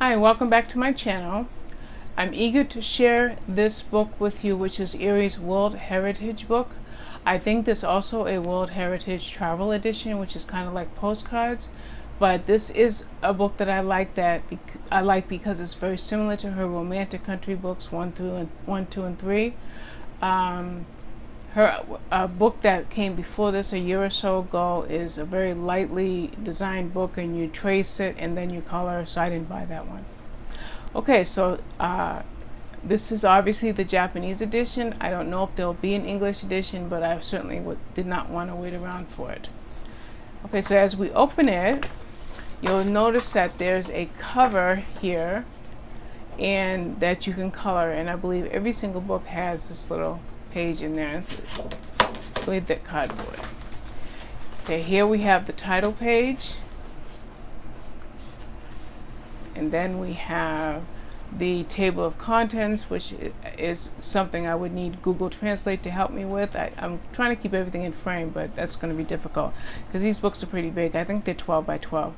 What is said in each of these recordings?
Hi, welcome back to my channel. I'm eager to share this book with you, which is Eriy's World Heritage book. I think there's also a World Heritage Travel Edition, which is kind of like Postcards, but this is a book that I like because it's very similar to her romantic country books 1, 2, and 3. Her book that came before this a year or so ago is a very lightly designed book, and you trace it and then you color, so I didn't buy that one. Okay, so this is obviously the Japanese edition. I don't know if there'll be an English edition, but I certainly did not want to wait around for it. Okay, so as we open it, you'll notice that there's a cover here and that you can color, and I believe every single book has this little page in there. It's really thick cardboard. Okay, here we have the title page, and then we have the table of contents, which is something I would need Google Translate to help me with. I'm trying to keep everything in frame, but that's going to be difficult because these books are pretty big. I think they're 12 by 12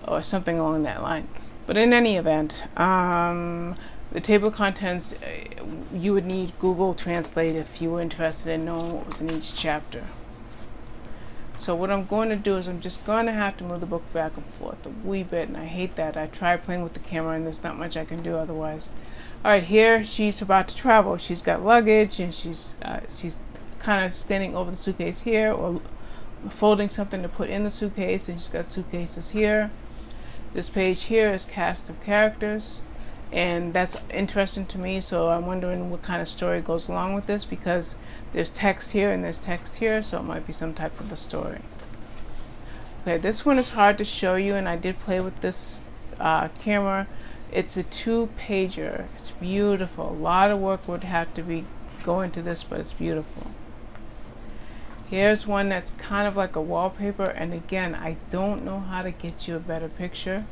or something along that line. But in any event, the table of contents, you would need Google Translate if you were interested in knowing what was in each chapter. So what I'm going to do is I'm just going to have to move the book back and forth a wee bit, and I hate that. I tried playing with the camera and there's not much I can do otherwise. Alright, here she's about to travel. She's got luggage, and she's kind of standing over the suitcase here, or folding something to put in the suitcase, and she's got suitcases here. This page here is cast of characters, and that's interesting to me, so I'm wondering what kind of story goes along with this, because there's text here and there's text here, so it might be some type of a story. Okay, this one is hard to show you, and I did play with this camera. It's a 2-pager. It's beautiful. A lot of work would have to go into this, but it's beautiful. Here's one that's kind of like a wallpaper, and again, I don't know how to get you a better picture.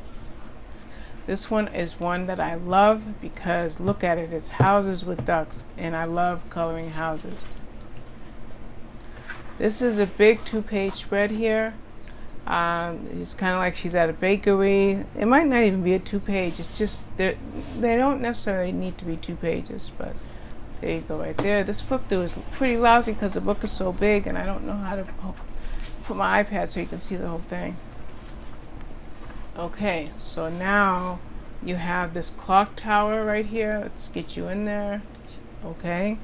This one is one that I love because look at it, it's houses with ducks, and I love coloring houses. This is a big 2-page spread here. It's kind of like she's at a bakery. It might not even be a 2-page, it's just they don't necessarily need to be 2 pages, but there you go right there. This flip through is pretty lousy because the book is so big and I don't know how to put my iPad so you can see the whole thing. Okay, so now you have this clock tower right here. Let's get you in there. Okay.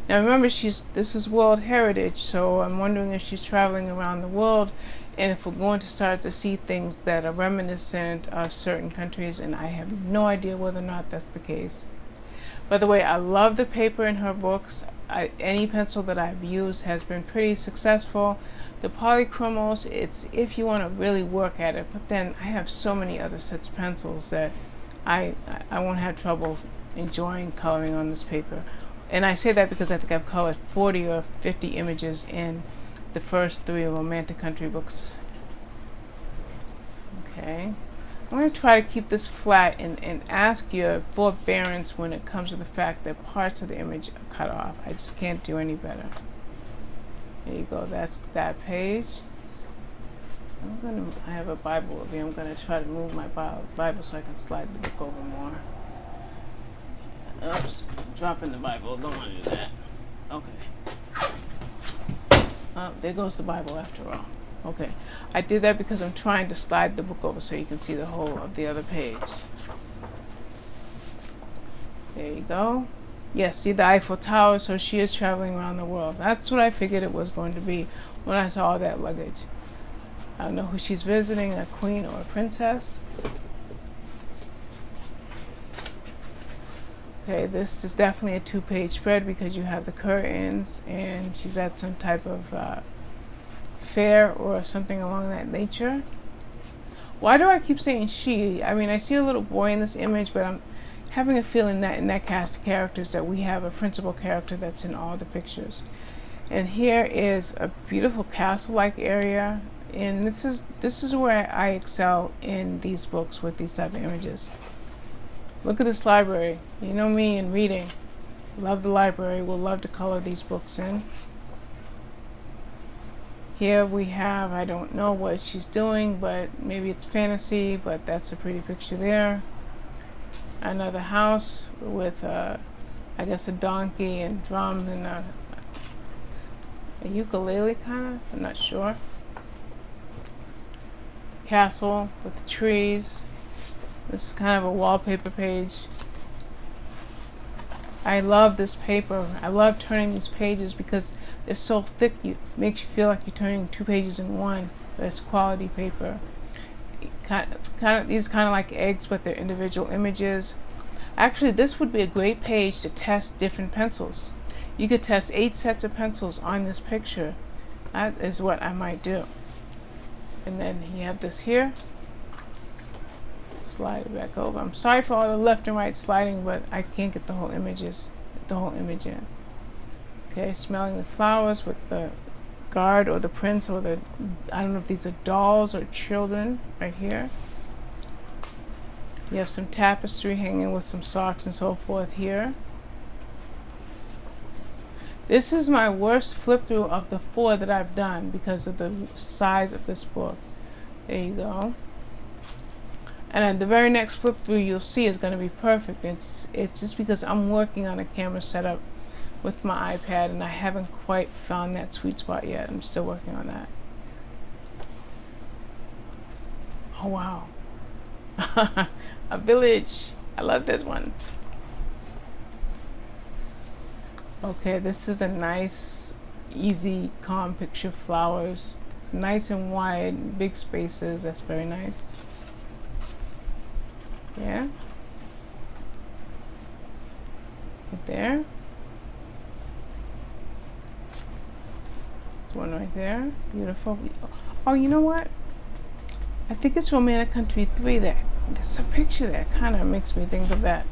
Now remember, this is World Heritage, so I'm wondering if she's traveling around the world and if we're going to start to see things that are reminiscent of certain countries, and I have no idea whether or not that's the case. By the way, I love the paper in her books. Any pencil that I've used has been pretty successful. The polychromos, it's if you want to really work at it, but then I have so many other sets of pencils that I won't have trouble enjoying coloring on this paper. And I say that because I think I've colored 40 or 50 images in the first 3 romantic country books. Okay. I'm going to try to keep this flat and ask your forbearance when it comes to the fact that parts of the image are cut off. I just can't do any better. There you go, that's that page. I have a Bible over here. I'm going to try to move my Bible so I can slide the book over more. Oops, dropping the Bible. Don't want to do that. Okay. Oh, there goes the Bible after all. Okay, I did that because I'm trying to slide the book over so you can see the whole of the other page. There you go. Yes, see the Eiffel Tower, so she is traveling around the world. That's what I figured it was going to be when I saw all that luggage. I don't know who she's visiting, a queen or a princess. Okay, this is definitely a 2-page spread because you have the curtains, and she's at some type of fair or something along that nature. Why do I keep saying she? I mean, I see a little boy in this image, but I'm having a feeling that in that cast of characters that we have a principal character that's in all the pictures. And here is a beautiful castle-like area, and this is where I excel in these books with these type of images. Look at this library. You know me in reading. Love the library. We'll love to color these books in. Here we have, I don't know what she's doing, but maybe it's fantasy, but that's a pretty picture there. another house with I guess a donkey and drums and a ukulele kind of, I'm not sure. Castle with the trees. This is kind of a wallpaper page. I love this paper. I love turning these pages because they're so thick. It makes you feel like you're turning 2 pages in one. But it's quality paper. These kind of like eggs, but they're individual images. Actually, this would be a great page to test different pencils. You could test 8 sets of pencils on this picture. That is what I might do. And then you have this here. Slide it back over. I'm sorry for all the left and right sliding, but I can't get the whole image in. Okay, smelling the flowers with the guard or the prince or the, I don't know if these are dolls or children right here. You have some tapestry hanging with some socks and so forth here. This is my worst flip through of the 4 that I've done because of the size of this book. There you go. And then the very next flip through you'll see is going to be perfect. It's just because I'm working on a camera setup with my iPad and I haven't quite found that sweet spot yet. I'm still working on that. Oh wow. A village. I love this one. Okay, this is a nice, easy, calm picture. Flowers. It's nice and wide, big spaces. That's very nice. Yeah. Right there. There's one right there. Beautiful. Oh, you know what? I think it's Romantic Country 3 that there's a picture that kind of makes me think of that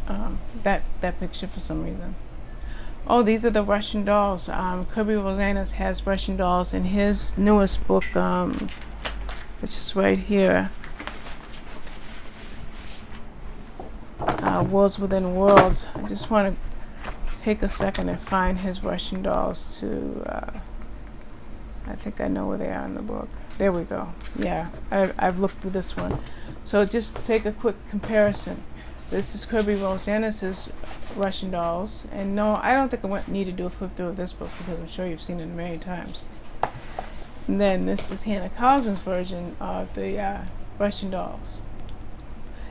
that picture for some reason. Oh, these are the Russian dolls. Kirby Rosanna has Russian dolls in his newest book, which is right here. Worlds Within Worlds. I just want to take a second and find his Russian dolls to, I think I know where they are in the book. There we go. Yeah, I've looked through this one. So just take a quick comparison. This is Kirby Rosanna's Russian dolls. And no, I don't think I need to do a flip through of this book because I'm sure you've seen it many times. And then this is Hannah Carlson's version of the Russian dolls.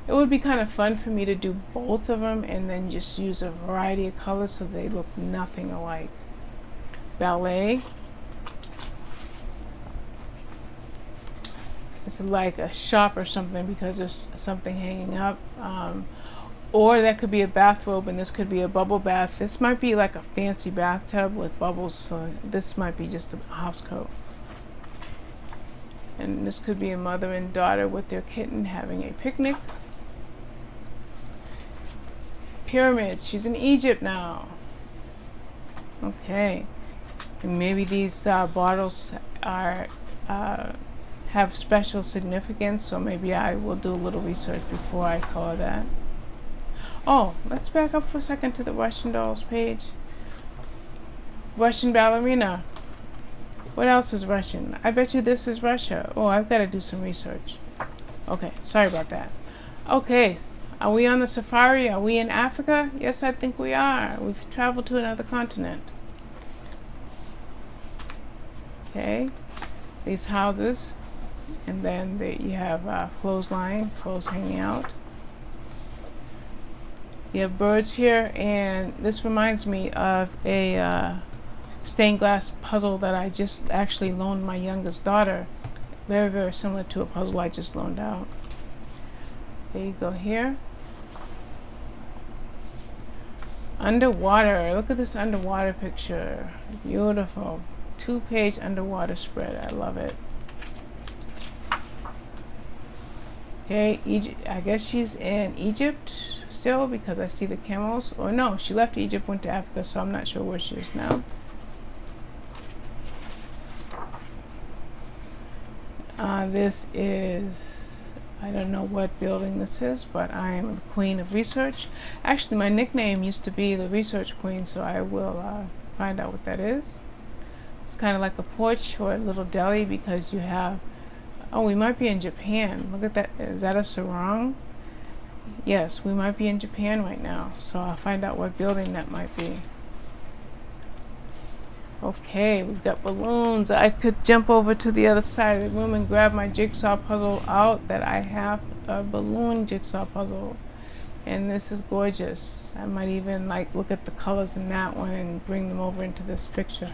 It would be kind of fun for me to do both of them and then just use a variety of colors so they look nothing alike. Ballet. It's like a shop or something because there's something hanging up. Or that could be a bathrobe and this could be a bubble bath. This might be like a fancy bathtub with bubbles, so this might be just a house coat. And this could be a mother and daughter with their kitten having a picnic. Pyramids. She's in Egypt now. Okay. And maybe these bottles are have special significance, so maybe I will do a little research before I color that. Oh, let's back up for a second to the Russian dolls page. Russian ballerina. What else is Russian? I bet you this is Russia. Oh, I've got to do some research. Okay, sorry about that. Okay, are we on the safari? Are we in Africa? Yes, I think we are. We've traveled to another continent. Okay, these houses. And then you have clothesline, clothes hanging out. You have birds here, and this reminds me of a stained glass puzzle that I just actually loaned my youngest daughter. Very, very similar to a puzzle I just loaned out. There you go here. Underwater. Look at this underwater picture. Beautiful. 2-page underwater spread. I love it. Okay, Egypt. I guess she's in Egypt still because I see the camels. Or no, she left Egypt, went to Africa, so I'm not sure where she is now. This is, I don't know what building this is, but I am the queen of research. Actually, my nickname used to be the research queen, so I will find out what that is. It's kind of like a porch or a little deli because you have, oh, we might be in Japan. Look at that. Is that a sarong? Yes, we might be in Japan right now, so I'll find out what building that might be. Okay, we've got balloons. I could jump over to the other side of the room and grab my jigsaw puzzle out. That I have a balloon jigsaw puzzle, and this is gorgeous. I might even like look at the colors in that one and bring them over into this picture.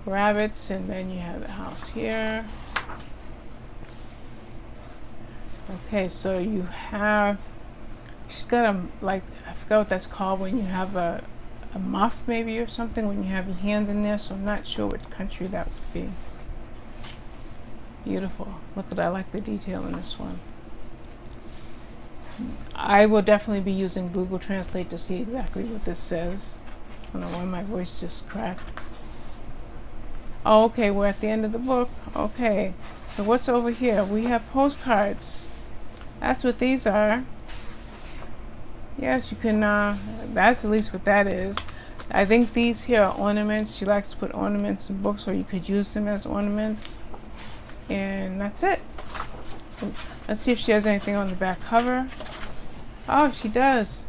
Rabbits, and then you have the house here. Okay, so you have, she's got a, like, I forgot what that's called when you have a muff maybe or something, when you have your hands in there, so I'm not sure what country that would be. Beautiful. Look at, I like the detail in this one. I will definitely be using Google Translate to see exactly what this says. I don't know why my voice just cracked. Oh, okay, we're at the end of the book. Okay, so what's over here? We have postcards. That's what these are. Yes, you can, that's at least what that is. I think these here are ornaments. She likes to put ornaments in books, or you could use them as ornaments. And that's it. Let's see if she has anything on the back cover. Oh, she does.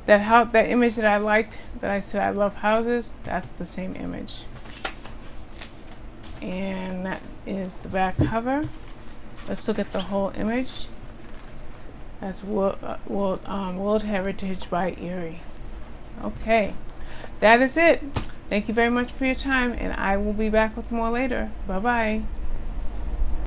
That image that I liked, that I said I love houses, that's the same image. And that is the back cover. Let's look at the whole image. That's World Heritage by Eriy. Okay, that is it. Thank you very much for your time, and I will be back with more later. Bye-bye.